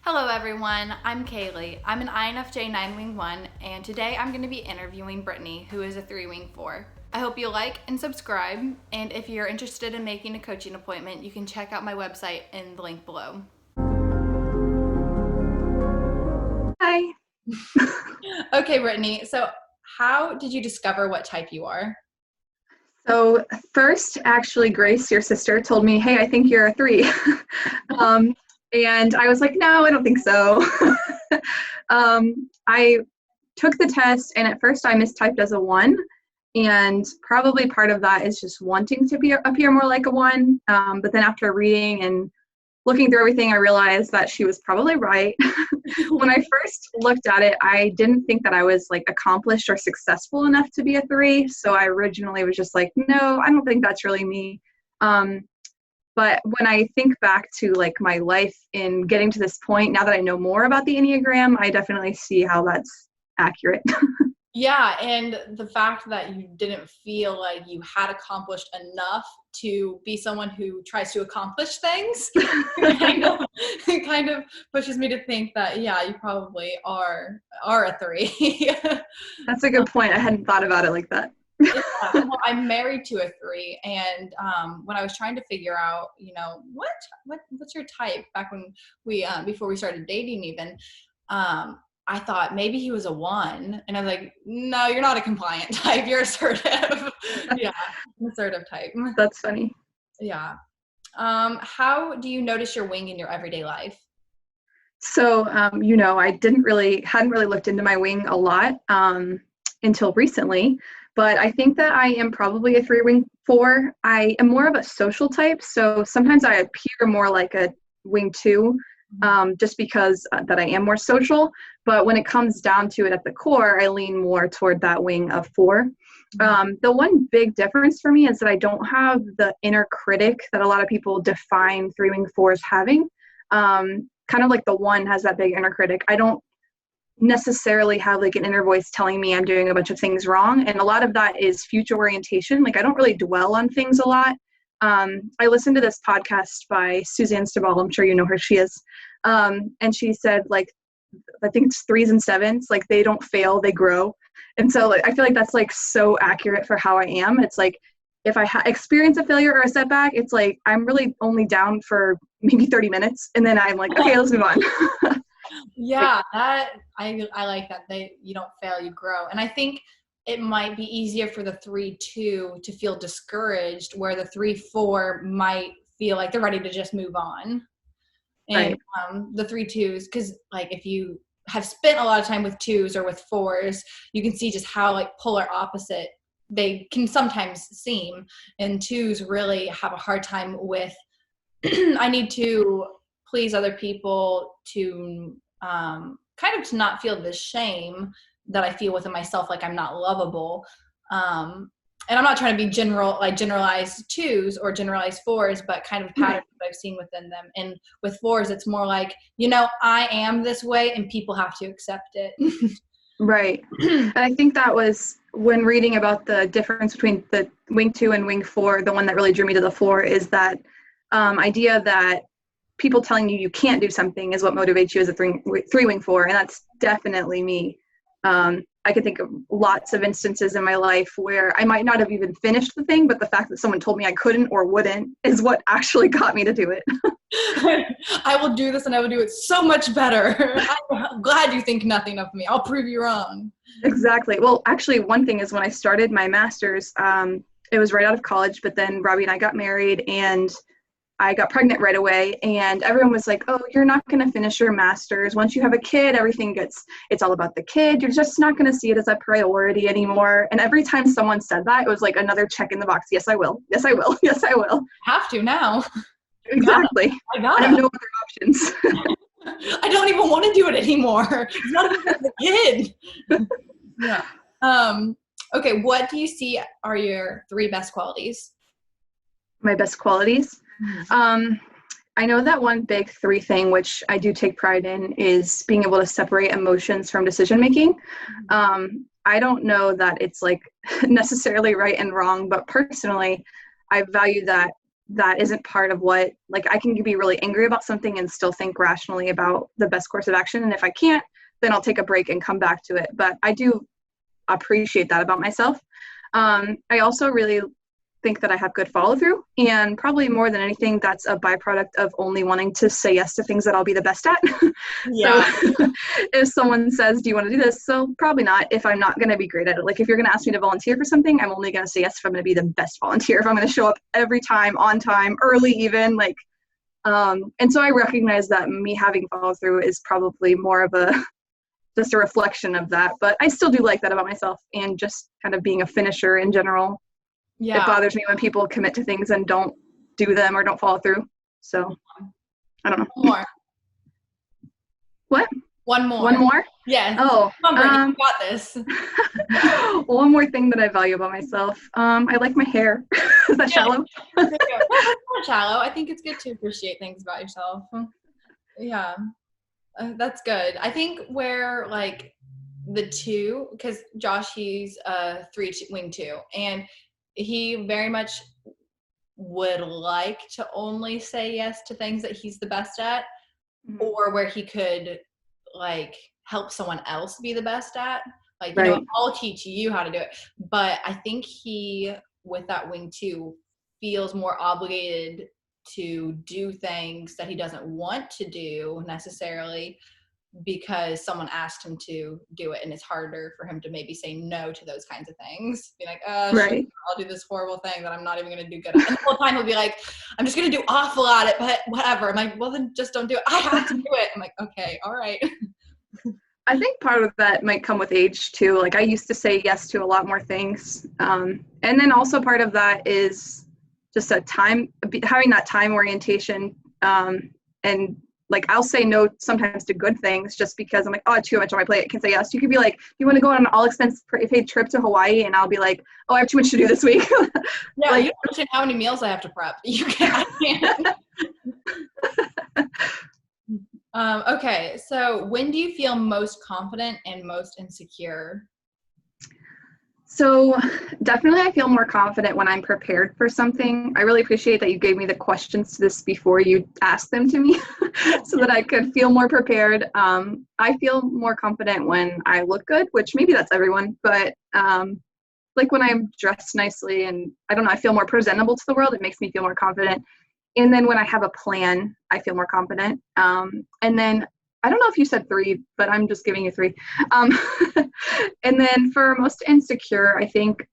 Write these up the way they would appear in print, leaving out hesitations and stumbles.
Hello everyone, I'm Kaylee. I'm an INFJ 9 Wing 1, and today I'm going to be interviewing Brittany, who is a 3 Wing 4. I hope you like and subscribe, and if you're interested in making a coaching appointment, you can check out my website in the link below. Hi. Okay, Brittany, so how did you discover what type you are? So first, actually, Grace, your sister, told me, hey, I think you're a 3. um, and I was like, no, I don't think so. I took the test, and at first I mistyped as a 1. And probably part of that is just wanting to appear more like a 1. But then after reading and looking through everything, I realized that she was probably right. When I first looked at it, I didn't think that I was like accomplished or successful enough to be a 3. So I originally was just like, no, I don't think that's really me. But when I think back to like my life in getting to this point, now that I know more about the Enneagram, I definitely see how that's accurate. Yeah, and the fact that you didn't feel like you had accomplished enough to be someone who tries to accomplish things kind of pushes me to think that, yeah, you probably are a 3. That's a good point. I hadn't thought about it like that. Yeah, well, I'm married to a 3, and when I was trying to figure out, what's your type back when we before we started dating even, I thought maybe he was a 1, and I was like, no, you're not a compliant type, you're assertive. Yeah, assertive type. That's funny. Yeah. How do you notice your wing in your everyday life? So, I hadn't really looked into my wing a lot until recently, but I think that I am probably a 3 wing 4. I am more of a social type, so sometimes I appear more like a wing 2, just because that I am more social. But when it comes down to it at the core, I lean more toward that wing of 4. The one big difference for me is that I don't have the inner critic that a lot of people define 3 wing 4 as having. Kind of like the 1 has that big inner critic. I don't necessarily have like an inner voice telling me I'm doing a bunch of things wrong. And a lot of that is future orientation. Like I don't really dwell on things a lot. I listened to this podcast by Suzanne Stabile. I'm sure you know her. She is. And she said, like, I think it's 3s and 7s, like they don't fail, they grow. And so like, I feel like that's like so accurate for how I am. It's like, if I experience a failure or a setback, it's like, I'm really only down for maybe 30 minutes. And then I'm like, okay, let's move on. Yeah, that I like that you don't fail, you grow. And I think it might be easier for the 3-2 to feel discouraged, where the 3-4 might feel like they're ready to just move on. And Right. the 3-2s, because like if you have spent a lot of time with 2s or with 4s, you can see just how like polar opposite they can sometimes seem. And 2s really have a hard time with I need to please other people to kind of to not feel the shame that I feel within myself, like I'm not lovable. And I'm not trying to be generalized 2s or generalized 4s, but kind of patterns that I've seen within them. And with 4s, it's more like, I am this way and people have to accept it. Right. And I think that was when reading about the difference between the wing 2 and wing 4, the one that really drew me to the 4 is that idea that people telling you can't do something is what motivates you as a 3 wing 4. And that's definitely me. I could think of lots of instances in my life where I might not have even finished the thing, but the fact that someone told me I couldn't or wouldn't is what actually got me to do it. I will do this and I will do it so much better. I'm glad you think nothing of me. I'll prove you wrong. Exactly. Well, actually, one thing is when I started my master's, it was right out of college, but then Robbie and I got married and I got pregnant right away, and everyone was like, oh, you're not going to finish your master's. Once you have a kid, it's all about the kid. You're just not going to see it as a priority anymore. And every time someone said that, it was like another check in the box. Yes, I will. Yes, I will. Yes, I will. Have to now. Exactly. I have no other options. I don't even want to do it anymore. It's not even for the kid. Yeah. Okay. What do you see are your 3 best qualities? My best qualities. I know that one big 3 thing, which I do take pride in, is being able to separate emotions from decision making. I don't know that it's like necessarily right and wrong, but personally, I value that that isn't part of what, like, I can be really angry about something and still think rationally about the best course of action. And if I can't, then I'll take a break and come back to it. But I do appreciate that about myself. I also really think that I have good follow through, and probably more than anything, that's a byproduct of only wanting to say yes to things that I'll be the best at. Yeah. So if someone says, do you want to do this? So probably not if I'm not going to be great at it. Like if you're going to ask me to volunteer for something, I'm only going to say yes if I'm going to be the best volunteer, if I'm going to show up every time, on time, early even, like, and so I recognize that me having follow through is probably more of just a reflection of that, but I still do like that about myself, and just kind of being a finisher in general. Yeah. It bothers me when people commit to things and don't do them or don't follow through. So I don't know. One more. What? One more. One more? Yeah. Oh, come on, Brittany, you got this. one more thing that I value about myself. I like my hair. Is that shallow? That's not shallow. I think it's good to appreciate things about yourself. Yeah. That's good. I think where like the two, because Josh, he's a 3 wing 2, and he very much would like to only say yes to things that he's the best at, or where he could like help someone else be the best at. Like, you know, I'll teach you how to do it. But I think he, with that wing 2, feels more obligated to do things that he doesn't want to do necessarily because someone asked him to do it, and it's harder for him to maybe say no to those kinds of things. Be like, sure, I'll do this horrible thing that I'm not even going to do good at. And the whole time he'll be like, I'm just going to do awful at it, but whatever. I'm like, well, then just don't do it. I have to do it. I'm like, okay, all right. I think part of that might come with age too. Like I used to say yes to a lot more things. And then also part of that is just having that time orientation. And like, I'll say no sometimes to good things just because I'm like, oh, too much on my plate. I can say yes. You could be like, you want to go on an all expense paid trip to Hawaii? And I'll be like, oh, I have too much to do this week. Yeah, like, you don't understand how many meals I have to prep. I can't. Okay, so when do you feel most confident and most insecure? So definitely I feel more confident when I'm prepared for something. I really appreciate that you gave me the questions to this before you asked them to me so that I could feel more prepared. I feel more confident when I look good, which maybe that's everyone, but like when I'm dressed nicely and I don't know, I feel more presentable to the world. It makes me feel more confident. And then when I have a plan, I feel more confident. And then I don't know if you said 3, but I'm just giving you 3. And then for most insecure, I think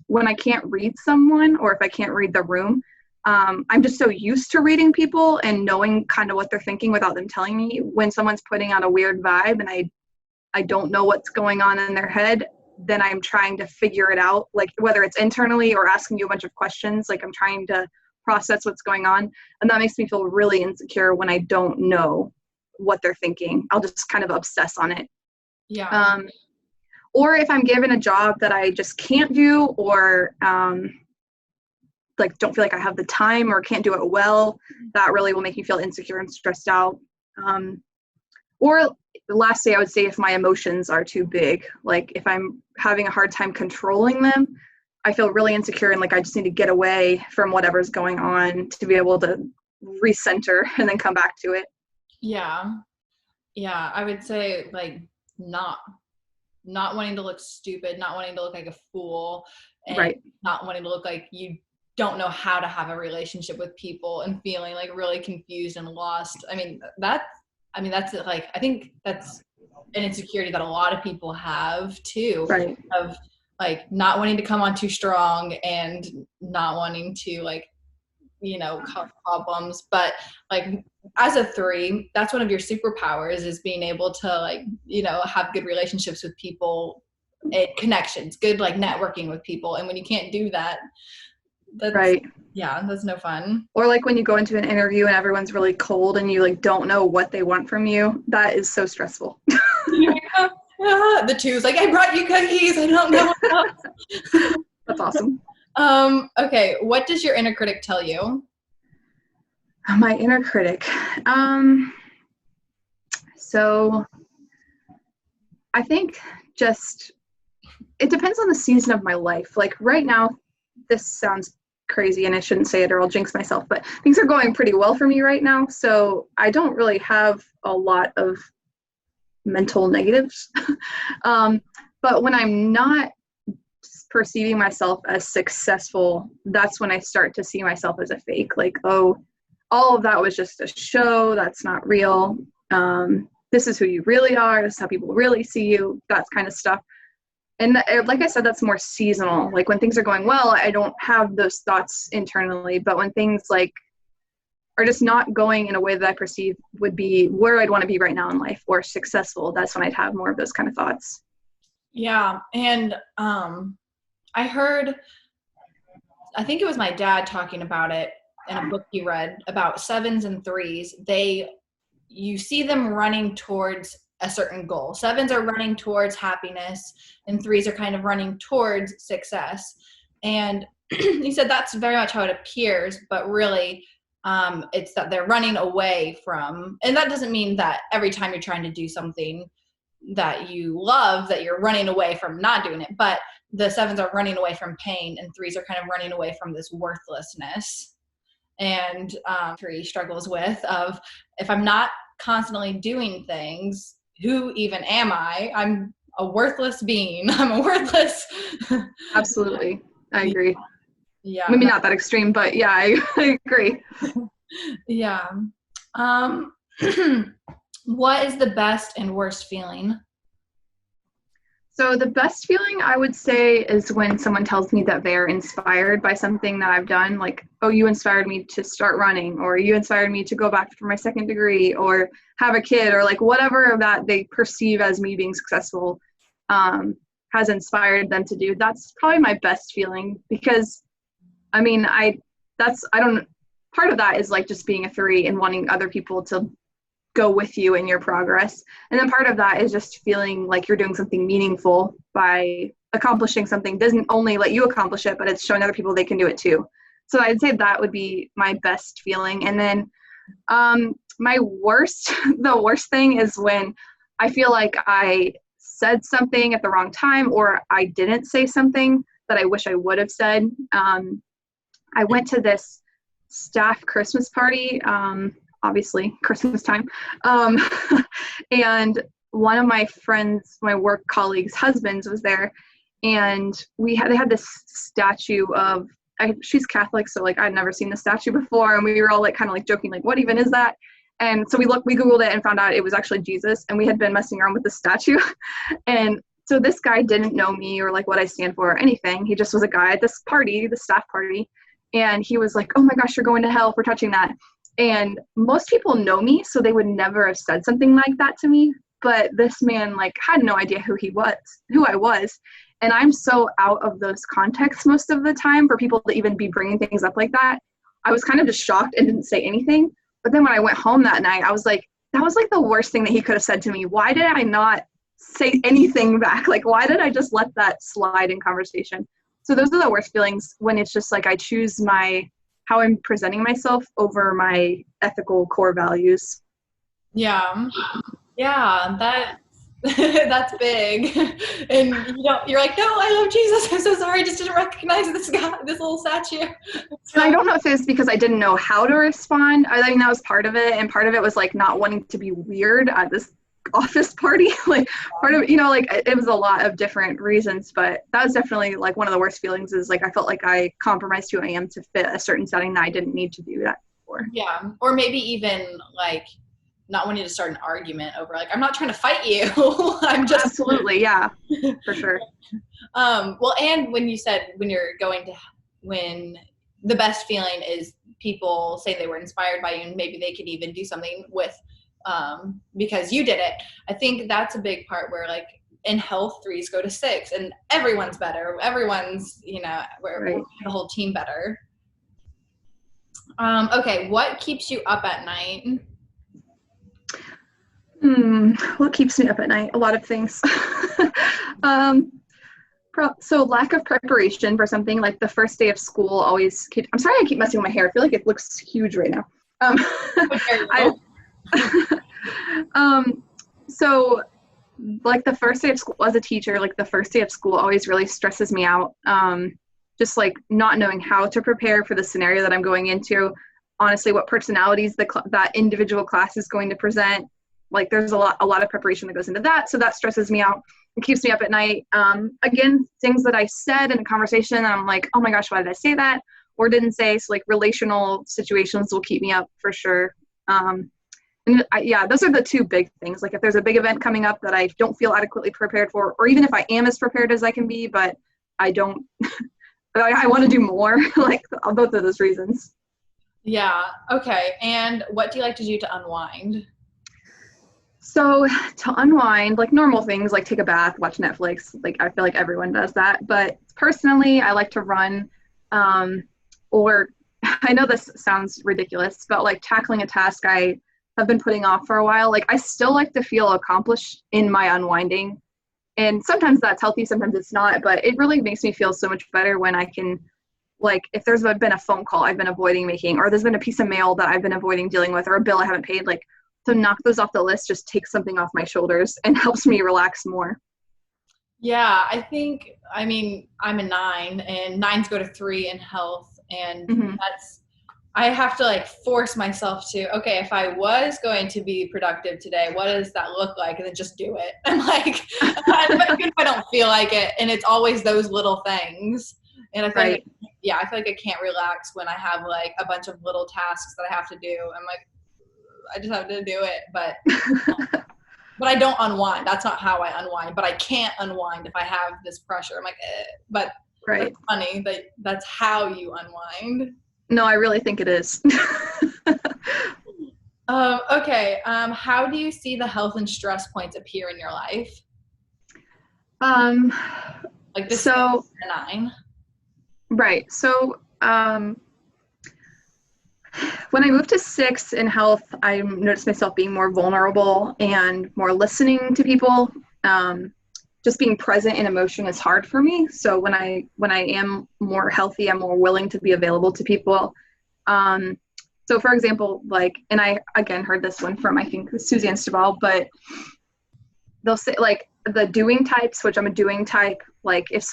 when I can't read someone, or if I can't read the room, I'm just so used to reading people and knowing kind of what they're thinking without them telling me. When someone's putting out a weird vibe and I don't know what's going on in their head, then I'm trying to figure it out, like whether it's internally or asking you a bunch of questions, like I'm trying to process what's going on. And that makes me feel really insecure when I don't know what they're thinking. I'll just kind of obsess on it. Yeah. Or if I'm given a job that I just can't do, or like don't feel like I have the time or can't do it well, that really will make me feel insecure and stressed out. Or lastly, I would say if my emotions are too big, like if I'm having a hard time controlling them, I feel really insecure and like I just need to get away from whatever's going on to be able to recenter and then come back to it. Yeah. Yeah. I would say like not wanting to look stupid, not wanting to look like a fool, and not wanting to look like you don't know how to have a relationship with people, and feeling like really confused and lost. I mean, that's like, I think that's an insecurity that a lot of people have too, of like not wanting to come on too strong and not wanting to like, you know, cause problems. But like as a 3, that's one of your superpowers, is being able to like, you know, have good relationships with people and connections, good like networking with people. And when you can't do that, that's that's no fun. Or like when you go into an interview and everyone's really cold and you like don't know what they want from you, that is so stressful. The 2's like, I brought you cookies, I don't know what else. That's awesome. Okay, what does your inner critic tell you? My inner critic. So I think just, it depends on the season of my life. Like right now, this sounds crazy and I shouldn't say it or I'll jinx myself, but things are going pretty well for me right now. So I don't really have a lot of mental negatives. But when I'm not perceiving myself as successful, that's when I start to see myself as a fake. Like, oh, all of that was just a show. That's not real. This is who you really are. This is how people really see you. That kind of stuff. And like I said, that's more seasonal. Like when things are going well, I don't have those thoughts internally. But when things like are just not going in a way that I perceive would be where I'd want to be right now in life or successful, that's when I'd have more of those kind of thoughts. Yeah. And I heard, I think it was my dad talking about it in a book he read about 7s and 3s. You see them running towards a certain goal. 7s are running towards happiness and 3s are kind of running towards success. And he said that's very much how it appears, but really it's that they're running away from, and that doesn't mean that every time you're trying to do something that you love that you're running away from not doing it, but the 7s are running away from pain and 3s are kind of running away from this worthlessness. And 3 struggles with of, if I'm not constantly doing things, who even am I? I'm a worthless being. I'm a worthless. Absolutely. I agree. Yeah. Maybe not that extreme, but yeah, I agree. Yeah. What is the best and worst feeling? So the best feeling I would say is when someone tells me that they're inspired by something that I've done, like, oh, you inspired me to start running, or you inspired me to go back for my second degree, or have a kid, or like whatever that they perceive as me being successful has inspired them to do. That's probably my best feeling, because I mean, part of that is like just being a 3 and wanting other people to go with you in your progress. And then part of that is just feeling like you're doing something meaningful by accomplishing something. Doesn't only let you accomplish it, but it's showing other people they can do it too. So I'd say that would be my best feeling. And then the worst thing is when I feel like I said something at the wrong time, or I didn't say something that I wish I would have said. I went to this staff Christmas party, obviously Christmas time. And one of my friends, my work colleagues' husbands was there, and they had this statue of, she's Catholic, so like I'd never seen the statue before, and we were all like kind of like joking, like, what even is that? And so we Googled it and found out it was actually Jesus, and we had been messing around with the statue. And so this guy didn't know me or like what I stand for or anything. He just was a guy at this party, the staff party. And he was like, oh my gosh, you're going to hell for touching that. And most people know me, so they would never have said something like that to me. But this man like had no idea who I was. And I'm so out of those contexts most of the time for people to even be bringing things up like that. I was kind of just shocked and didn't say anything. But then when I went home that night, I was like, that was like the worst thing that he could have said to me. Why did I not say anything back? Like, why did I just let that slide in conversation? So those are the worst feelings, when it's just like I choose how I'm presenting myself over my ethical core values. Yeah. Yeah, that's big. And you're like, no, I love Jesus. I'm so sorry. I just didn't recognize this guy, this little statue. So, I don't know if it's because I didn't know how to respond. I think that was part of it. And part of it was like not wanting to be weird at this office party. Like part of, like it was a lot of different reasons, but that was definitely like one of the worst feelings, is like I felt like I compromised who I am to fit a certain setting that I didn't need to do that for. Yeah. Or maybe even like not wanting to start an argument over, like, I'm not trying to fight you. I'm just. Absolutely. Yeah, for sure. Well, and when you said when the best feeling is people say they were inspired by you, and maybe they could even do something with because you did it. I think that's a big part where, like, in health, 3s go to 6 and everyone's better. Everyone's, we're the whole team better. Okay. What keeps you up at night? What keeps me up at night? A lot of things. So lack of preparation for something, like the first day of school always I'm sorry I keep messing with my hair. I feel like it looks huge right now. So like the first day of school as a teacher, like the first day of school always really stresses me out. just like not knowing how to prepare for the scenario that I'm going into. Honestly, what personalities that individual class is going to present. Like there's a lot of preparation that goes into that. So that stresses me out and keeps me up at night. Again, things that I said in a conversation, and I'm like, oh my gosh, why did I say that? Or didn't say. So like relational situations will keep me up for sure. Those are the two big things. Like if there's a big event coming up that I don't feel adequately prepared for, or even if I am as prepared as I can be, but I don't, I want to do more, like both of those reasons. Yeah. Okay. And what do you like to do to unwind? So to unwind, like normal things, like take a bath, watch Netflix, like I feel like everyone does that. But personally, I like to run, or I know this sounds ridiculous, but like tackling a task I have been putting off for a while. Like I still like to feel accomplished in my unwinding. And sometimes that's healthy, sometimes it's not, but it really makes me feel so much better when I can, like, if there's been a phone call I've been avoiding making, or there's been a piece of mail that I've been avoiding dealing with, or a bill I haven't paid, like to knock those off the list just takes something off my shoulders and helps me relax more. Yeah, I mean, I'm a 9 and 9s go to 3 in health. And I have to like force myself to, okay, if I was going to be productive today, what does that look like? And then just do it. And like, even if I don't feel like it, and it's always those little things. And I feel like, I feel like I can't relax when I have like a bunch of little tasks that I have to do. I'm like, I just have to do it, but I don't unwind. That's not how I unwind, but I can't unwind if I have this pressure. I'm like, but it's funny that that's how you unwind. No, I really think it is. Okay. How do you see the health and stress points appear in your life? Like this. So 9. Right. So, when I moved to 6 in health, I noticed myself being more vulnerable and more listening to people. Just being present in emotion is hard for me. So when I am more healthy, I'm more willing to be available to people. So for example, like, and I again heard this one from I think Susie and Stabal, but they'll say like the doing types, which I'm a doing type. Like if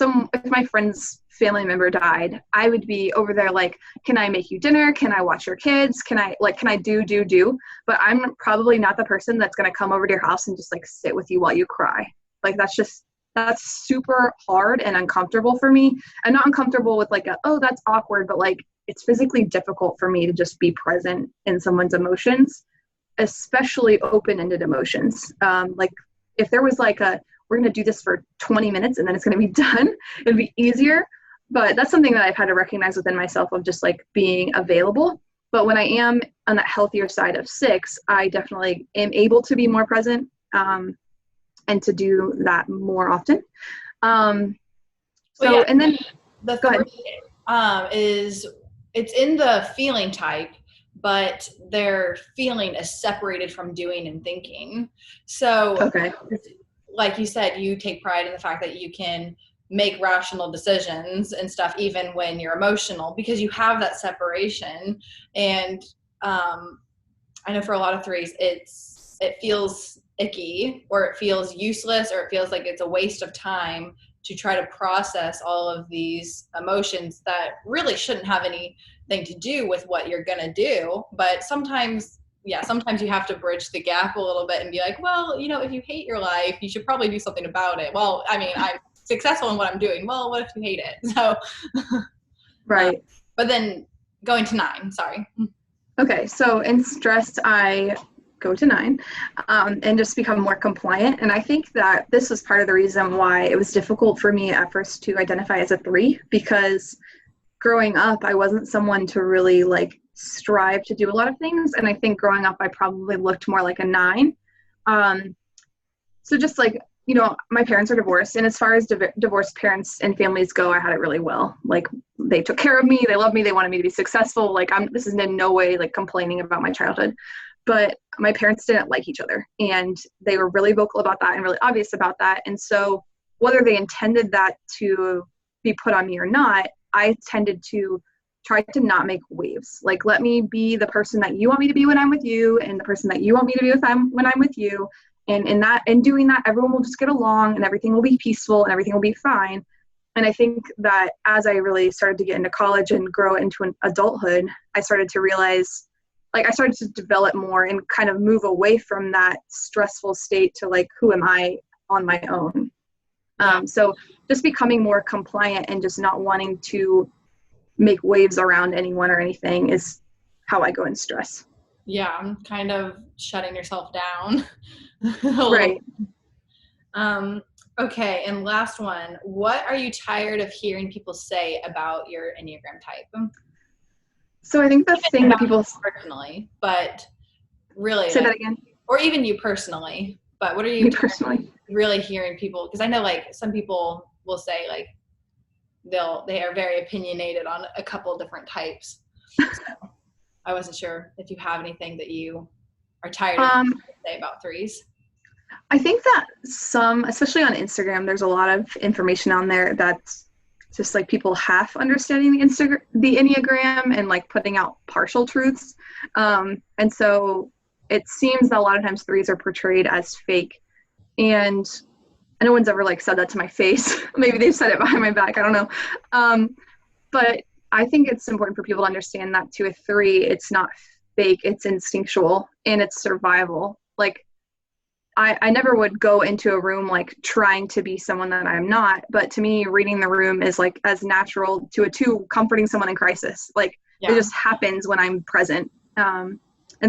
my friend's family member died, I would be over there like, can I make you dinner? Can I watch your kids? Can I do? But I'm probably not the person that's going to come over to your house and just like sit with you while you cry. Like that's super hard and uncomfortable for me. I'm not uncomfortable with like that's awkward, but like it's physically difficult for me to just be present in someone's emotions, especially open-ended emotions. Like if there was like we're going to do this for 20 minutes and then it's going to be done, it'd be easier. But that's something that I've had to recognize within myself of just like being available. But when I am on that healthier side of 6, I definitely am able to be more present and to do that more often. And then the 3 is it's in the feeling type, but their feeling is separated from doing and thinking. So like you said, you take pride in the fact that you can make rational decisions and stuff even when you're emotional because you have that separation. And I know for a lot of 3s it feels icky, or it feels useless, or it feels like it's a waste of time to try to process all of these emotions that really shouldn't have anything to do with what you're gonna do. But sometimes you have to bridge the gap a little bit and be like, well, if you hate your life, you should probably do something about it. Well, I mean, I'm successful in what I'm doing. Well, what if you hate it? So, right. But then going to 9, sorry. Okay. So in stress, I go to 9 and just become more compliant. And I think that this was part of the reason why it was difficult for me at first to identify as a 3, because growing up, I wasn't someone to really like strive to do a lot of things. And I think growing up, I probably looked more like a 9. So just like, my parents are divorced, and as far as divorced parents and families go, I had it really well. Like they took care of me, they loved me, they wanted me to be successful. Like this is in no way like complaining about my childhood, but my parents didn't like each other, and they were really vocal about that and really obvious about that. And so whether they intended that to be put on me or not, I tended to try to not make waves. Like, let me be the person that you want me to be when I'm with you, and the person that you want me to be when I'm with you. And in doing that, everyone will just get along, and everything will be peaceful, and everything will be fine. And I think that as I really started to get into college and grow into an adulthood, I started to realize, like, I started to develop more and kind of move away from that stressful state to, like, who am I on my own? So just becoming more compliant and just not wanting to make waves around anyone or anything is how I go in stress. Yeah, I'm kind of shutting yourself down a little. Right. Okay, and last one. What are you tired of hearing people say about your Enneagram type? So I think the thing that About people you personally, but really, say like, that again. or even you personally, but what are you Me tired personally. of really hearing people? Because I know, like, some people will say, like, they are very opinionated on a couple different types. So I wasn't sure if you have anything that you are tired of say about threes. I think that some, especially on Instagram, there's a lot of information on there that's just like people half understanding the Enneagram and like putting out partial truths. And so it seems that a lot of times threes are portrayed as fake. And no one's ever like said that to my face. Maybe they've said it behind my back. I don't know. But I think it's important for people to understand that to a three, it's not fake, it's instinctual and it's survival. Like, I never would go into a room like trying to be someone that I'm not, but to me, reading the room is like as natural to a two comforting someone in crisis. Like it just happens when I'm present. And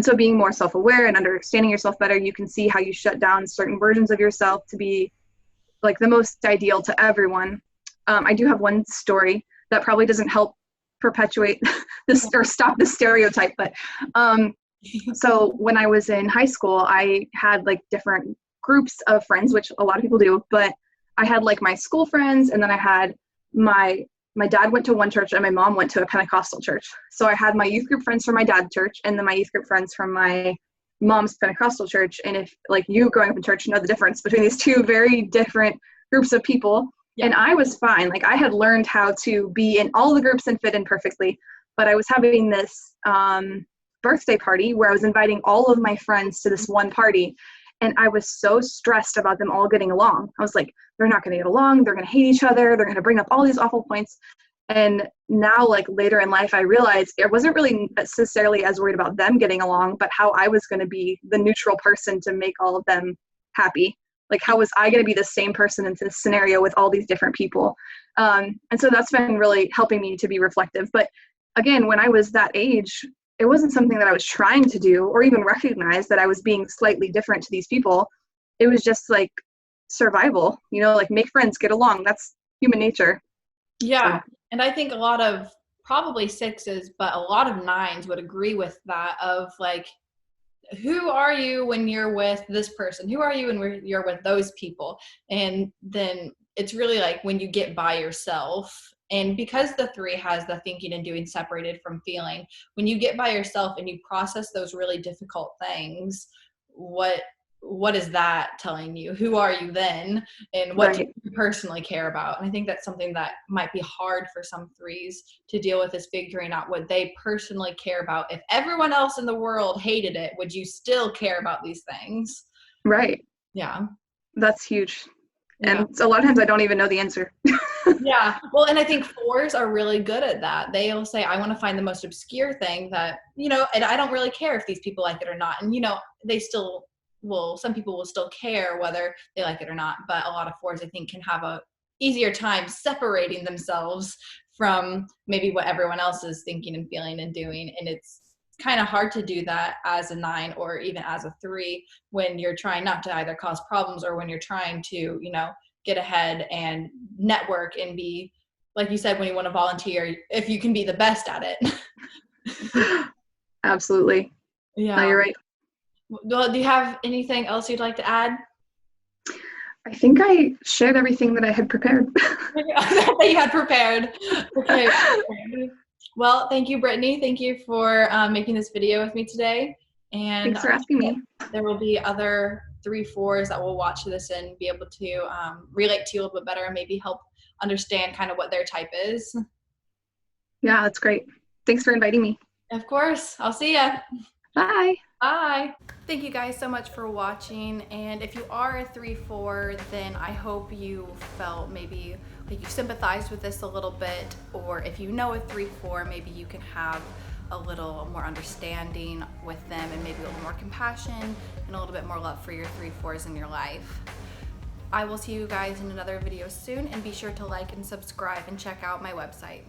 so being more self-aware and understanding yourself better, you can see how you shut down certain versions of yourself to be like the most ideal to everyone. I do have one story that probably doesn't help perpetuate this or stop the stereotype, but so when I was in high school, I had like different groups of friends, which a lot of people do, but I had like my school friends, and then I had my dad went to one church and my mom went to a Pentecostal church. So I had my youth group friends from my dad's church and then my youth group friends from my mom's Pentecostal church. And if like you growing up in church, you know the difference between these two very different groups of people. Yeah. And I was fine. Like I had learned how to be in all the groups and fit in perfectly, but I was having this birthday party where I was inviting all of my friends to this one party. And I was so stressed about them all getting along. I was like, they're not going to get along. They're going to hate each other. They're going to bring up all these awful points. And now, like later in life, I realized I wasn't really necessarily as worried about them getting along, but how I was going to be the neutral person to make all of them happy. Like, how was I going to be the same person in this scenario with all these different people? And so that's been really helping me to be reflective. But again, when I was that age, it wasn't something that I was trying to do or even recognize that I was being slightly different to these people. It was just like survival, you know, like make friends, get along. That's human nature. Yeah. So. And I think a lot of probably sixes, but a lot of nines would agree with that of like, who are you when you're with this person? Who are you when you're with those people? And then it's really like when you get by yourself. And because the three has the thinking and doing separated from feeling, when you get by yourself and you process those really difficult things, what is that telling you? Who are you then? And what do you personally care about? And I think that's something that might be hard for some threes to deal with, is figuring out what they personally care about. If everyone else in the world hated it, would you still care about these things? Right. Yeah. That's huge. And a lot of times I don't even know the answer. Yeah. Well, and I think fours are really good at that. They'll say, I want to find the most obscure thing that, you know, and I don't really care if these people like it or not. And, you know, they still will, some people will still care whether they like it or not. But a lot of fours, I think, can have a easier time separating themselves from maybe what everyone else is thinking and feeling and doing. And it's kind of hard to do that as a nine or even as a three when you're trying not to either cause problems or when you're trying to, you know, get ahead and network and be, like you said, when you want to volunteer, if you can be the best at it. Absolutely. Yeah. No, you're right. Well, do you have anything else you'd like to add? I think I shared everything that I had prepared. That you had prepared. Okay. Well, thank you, Brittany. Thank you for making this video with me today. And thanks for asking me. There will be other 3-4s that will watch this and be able to relate to you a little bit better and maybe help understand kind of what their type is. Yeah, that's great. Thanks for inviting me. Of course. I'll see ya. Bye. Bye. Thank you guys so much for watching, and if you are a 3-4, then I hope you felt maybe like you sympathized with this a little bit, or if you know a 3-4, maybe you can have a little more understanding with them and maybe a little more compassion and a little bit more love for your 3-4s in your life. I will see you guys in another video soon, and be sure to like and subscribe and check out my website.